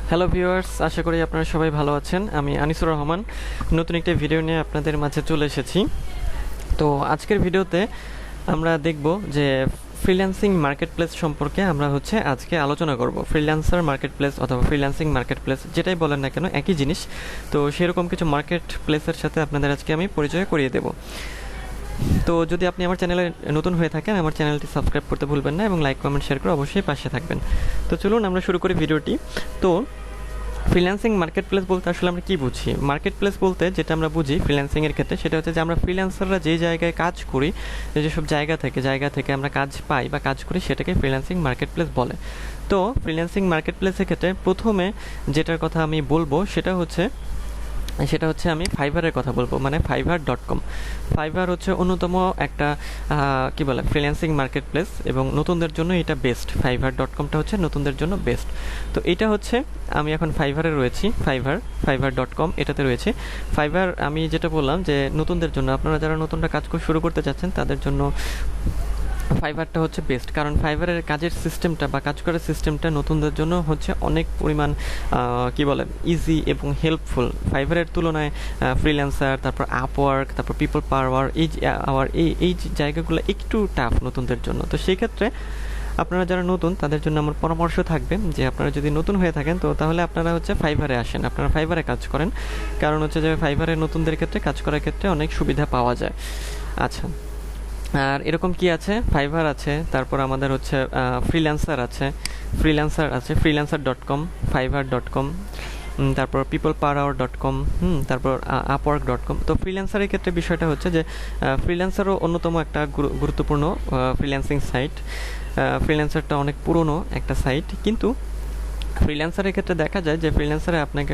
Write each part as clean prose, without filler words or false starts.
Hello viewers, আশা করি আপনারা সবাই ভালো আছেন। আমি আনিসুর রহমান নতুন একটা ভিডিও নিয়ে আপনাদের মাঝে চলে এসেছি। তো আজকের ভিডিওতে আমরা দেখব যে ফ্রিল্যান্সিং মার্কেট প্লেস সম্পর্কে আমরা আজকে আলোচনা করব। ফ্রিল্যান্সার মার্কেট প্লেস অথবা ফ্রিল্যান্সিং মার্কেট প্লেস যেটাই বলেন না কেন একই জিনিস। তো সেরকম কিছু মার্কেট প্লেসের সাথে আপনাদের আজকে আমি পরিচয় করিয়ে দেব। তো যদি আপনি আমার চ্যানেলে নতুন হয়ে থাকেন, আমার চ্যানেলটি সাবস্ক্রাইব করতে ভুলবেন না এবং লাইক কমেন্ট শেয়ার করে অবশ্যই পাশে থাকবেন। তো চলুন আমরা শুরু করি ভিডিওটি। তো ফ্রিল্যান্সিং মার্কেট প্লেস বলতে আসলে আমরা কী বুঝি? মার্কেট প্লেস বলতে যেটা আমরা বুঝি ফ্রিল্যান্সিংয়ের ক্ষেত্রে, সেটা হচ্ছে যে আমরা ফ্রিল্যান্সাররা যে জায়গায় কাজ করি, যেসব জায়গা থেকে আমরা কাজ পাই বা কাজ করি, সেটাকে ফ্রিল্যান্সিং মার্কেট প্লেস বলে। তো ফ্রিল্যান্সিং মার্কেট প্লেসের ক্ষেত্রে প্রথমে যেটার কথা আমি বলবো সেটা হচ্ছে আমি ফাইভারের কথা বলবো, মানে fiverr.com। ফাইভার হচ্ছে অন্যতম একটা কি বলে ফ্রিল্যান্সিং মার্কেট প্লেস এবং নতুনদের জন্য এটা বেস্ট। fiverr.comটা হচ্ছে নতুনদের জন্য বেস্ট। তো এটা হচ্ছে আমি এখন ফাইভারে রয়েছি, fiverr.com এটাতে রয়েছে। ফাইভার আমি যেটা বললাম যে নতুনদের জন্য, আপনারা যারা নতুনটা কাজ শুরু করতে চাচ্ছেন তাদের জন্য ফাইভারটা হচ্ছে বেস্ট, কারণ ফাইভারের কাজের সিস্টেমটা বা কাজ করার সিস্টেমটা নতুনদের জন্য হচ্ছে অনেক পরিমাণ কি বলে ইজি এবং হেল্পফুল। ফাইভারের তুলনায় ফ্রিল্যান্সার, তারপর আপওয়ার্ক, তারপর পিপল পাওয়ার, এই জায়গাগুলো একটু টাফ নতুনদের জন্য। তো সেই ক্ষেত্রে আপনারা যারা নতুন তাদের জন্য আমার পরামর্শ থাকবে যে আপনারা যদি নতুন হয়ে থাকেন তো তাহলে আপনারা ফাইভারে আসেন, আপনারা ফাইভারে কাজ করেন, কারণ যে ফাইভারে নতুনদের ক্ষেত্রে কাজ করার ক্ষেত্রে অনেক সুবিধা পাওয়া যায়। আচ্ছা, আর এরকম কি আছে? ফাইভার আছে, তারপর আমাদের ফ্রিল্যান্সার আছে, freelancer.com, fiverr.com, তারপর peoplepower.com, তারপর upwork.com। তো ফ্রিল্যান্সারের ক্ষেত্রে বিষয়টা হচ্ছে যে ফ্রিল্যান্সারও অন্যতম একটা গুরুত্বপূর্ণ ফ্রিল্যান্সিং সাইট। ফ্রিল্যান্সারটা অনেক পুরনো একটা সাইট, কিন্তু ফ্রিল্যান্সারের ক্ষেত্রে দেখা যায় যে ফ্রিল্যান্সারে আপনাকে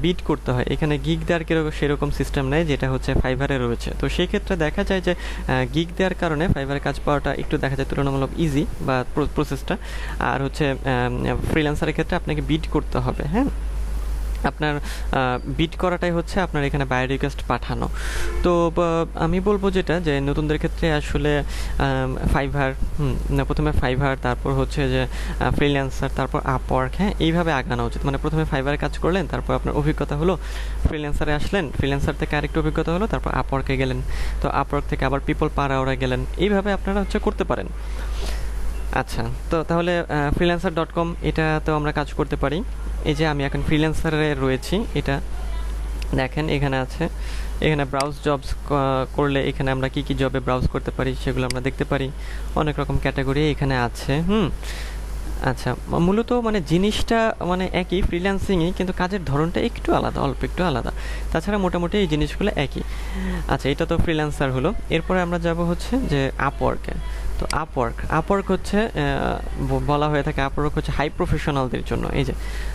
বিড করতে হয়। এখানে গিগ দেওয়ার সেরকম সিস্টেম নেই যেটা ফাইভারে রয়েছে। তো সেই ক্ষেত্রে দেখা যায় যে গিগ দেওয়ার কারণে ফাইভারে কাজ পাওয়াটা একটু দেখা যায় তুলনামূলক ইজি বা প্রসেসটা। আর ফ্রিল্যান্সারের ক্ষেত্রে আপনাকে বিড করতে হবে। হ্যাঁ, আপনার বিট করাটাই আপনার এখানে বায়ো রিকোয়েস্ট পাঠানো। তো আমি বলবো যেটা যে নতুনদের ক্ষেত্রে আসলে ফাইভার, প্রথমে ফাইভার, তারপর যে ফ্রিল্যান্সার, তারপর আপওয়ার্ক, হ্যাঁ এইভাবে আগানো উচিত। মানে প্রথমে ফাইভারে কাজ করলেন, তারপর আপনার অভিজ্ঞতা হলো, ফ্রিল্যান্সারে আসলেন, ফ্রিল্যান্সার থেকে আরেকটু অভিজ্ঞতা হলো, তারপর আপওয়ার্কে গেলেন, তো আপওয়ার্ক থেকে আবার পিপল পাওয়ারে গেলেন, এইভাবে আপনারা করতে পারেন। আচ্ছা, তো তাহলে freelancer.com এটাতেও আমরা কাজ করতে পারি। এই যে আমি এখন ফ্রিল্যান্সারে রয়েছি, এটা দেখেন এখানে আছে, এখানে ব্রাউজ জবস করলে এখানে আমরা কি কি জবে ব্রাউজ করতে পারি সেগুলো আমরা দেখতে পারি। অনেক রকম ক্যাটাগরি এখানে আছে। আচ্ছা, মূলত জিনিসটা একই ফ্রিল্যান্সিংই, কিন্তু কাজের ধরনটা একটু আলাদা, অল্প একটু আলাদা। তাছাড়া মোটামুটি এই জিনিসগুলো একই। আচ্ছা, এটা তো ফ্রিল্যান্সার হলো। এরপরে আমরা যাব যে আপওয়ার্কে। তো আপওয়ার্ক বলা হয়ে থাকে, আপওয়ার্ক হাই প্রফেশনালদের জন্য। এই যে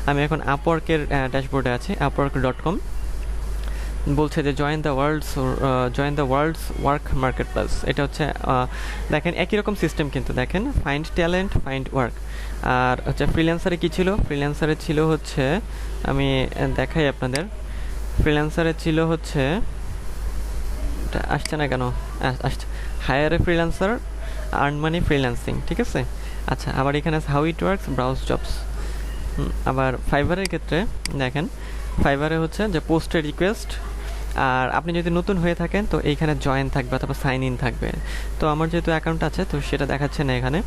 আমি এখন আপওয়ার্কের ড্যাশবোর্ডে আছি, upwork.com বলছে যে join the world's work marketplace. এটা দেখেন একই রকম সিস্টেম, কিন্তু দেখেন ফাইন্ড ট্যালেন্ট, ফাইন্ড ওয়ার্ক। আর ফ্রিল্যান্সারে কি ছিল? ফ্রিল্যান্সারে ছিল আমি দেখাই আপনাদের। ফ্রিল্যান্সারে ছিল এটা আসছে না কেন? আসছে, hire a freelancer, earn money freelancing, ঠিক আছে। আচ্ছা, আবার এখানে আছে how it works, browse jobs. আবার ফাইভারের ক্ষেত্রে দেখেন, ফাইভারে যে পোস্টের রিকোয়েস্ট। আর আপনি যদি নতুন হয়ে থাকেন তো এইখানে জয়েন থাকবে অথবা সাইন ইন থাকবে। তো আমার যেহেতু অ্যাকাউন্ট আছে তো সেটা দেখাচ্ছে না এখানে।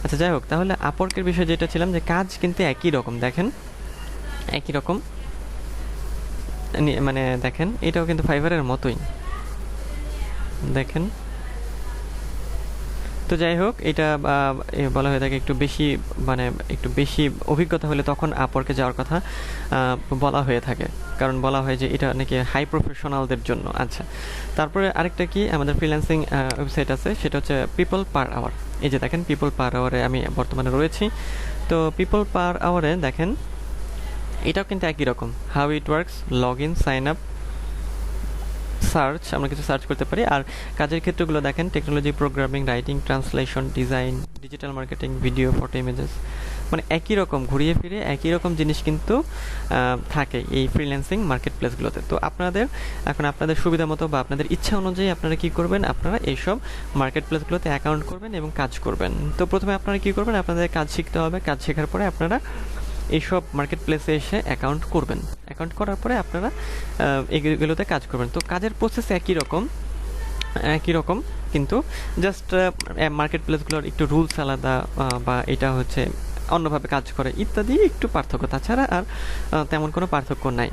আচ্ছা, যাই হোক, তাহলে আপওয়ার্কের বিষয়ে যেটা ছিলাম যে কাজ কিন্তু একই রকম, দেখেন একই রকম, দেখেন এটাও কিন্তু ফাইভারের মতোই, দেখেন। তো যাই হোক, এটা বলা হয়ে থাকে একটু বেশি অভিজ্ঞতা হলে তখন আপওয়ার্কে যাওয়ার কথা বলা হয়ে থাকে, কারণ বলা হয় যে এটা নাকি হাই প্রফেশনালদের জন্য। আচ্ছা, তারপরে আরেকটা কি আমাদের ফ্রিল্যান্সিং ওয়েবসাইট আছে, সেটা পিপল পার আওয়ার। এই যে দেখেন পিপল পার আওয়ারে আমি বর্তমানে রয়েছি। তো পিপল পার আওয়ারে দেখেন এটাও কিন্তু একই রকম, how it works, log in, sign up, search, আমরা কিছু সার্চ করতে পারি। আর কাজের ক্ষেত্রগুলো দেখেন technology, programming, writing, translation, design, digital marketing, video, photo, images, একই রকম ঘুরিয়ে ফিরে একই রকম জিনিস কিন্তু থাকে এই ফ্রিল্যান্সিং মার্কেট প্লেসগুলোতে। তো আপনাদের সুবিধা মতো বা আপনাদের ইচ্ছা অনুযায়ী আপনারা কি করবেন, আপনারা এইসব মার্কেট প্লেসগুলোতে অ্যাকাউন্ট করবেন এবং কাজ করবেন। তো প্রথমে আপনারা কি করবেন, আপনাদের কাজ শিখতে হবে। কাজ শেখার পরে আপনারা এইসব মার্কেট প্লেসে এসে অ্যাকাউন্ট করবেন। অ্যাকাউন্ট করার পরে আপনারা এগুলোতে কাজ করবেন। তো কাজের প্রসেস একই রকম, কিন্তু জাস্ট মার্কেট প্লেসগুলোর একটু রুলস আলাদা, বা এটা হচ্ছে অন্যভাবে কাজ করে ইত্যাদি একটু পার্থক্য, তাছাড়া আর তেমন কোনো পার্থক্য নাই।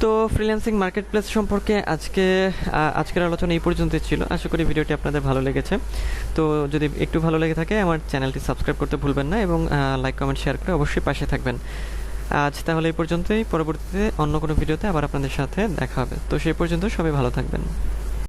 তো ফ্রিল্যান্সিং মার্কেট প্লেস সম্পর্কে আজকের আলোচনা এই পর্যন্তই ছিল। আশা করি ভিডিওটি আপনাদের ভালো লেগেছে। তো যদি একটু ভালো লেগে থাকে আমার চ্যানেলটি সাবস্ক্রাইব করতে ভুলবেন না, এবং লাইক কমেন্ট শেয়ার করে অবশ্যই পাশে থাকবেন। আজ তাহলে এই পর্যন্তই, পরবর্তীতে অন্য কোনো ভিডিওতে আবার আপনাদের সাথে দেখা হবে। তো সেই পর্যন্ত সবাই ভালো থাকবেন।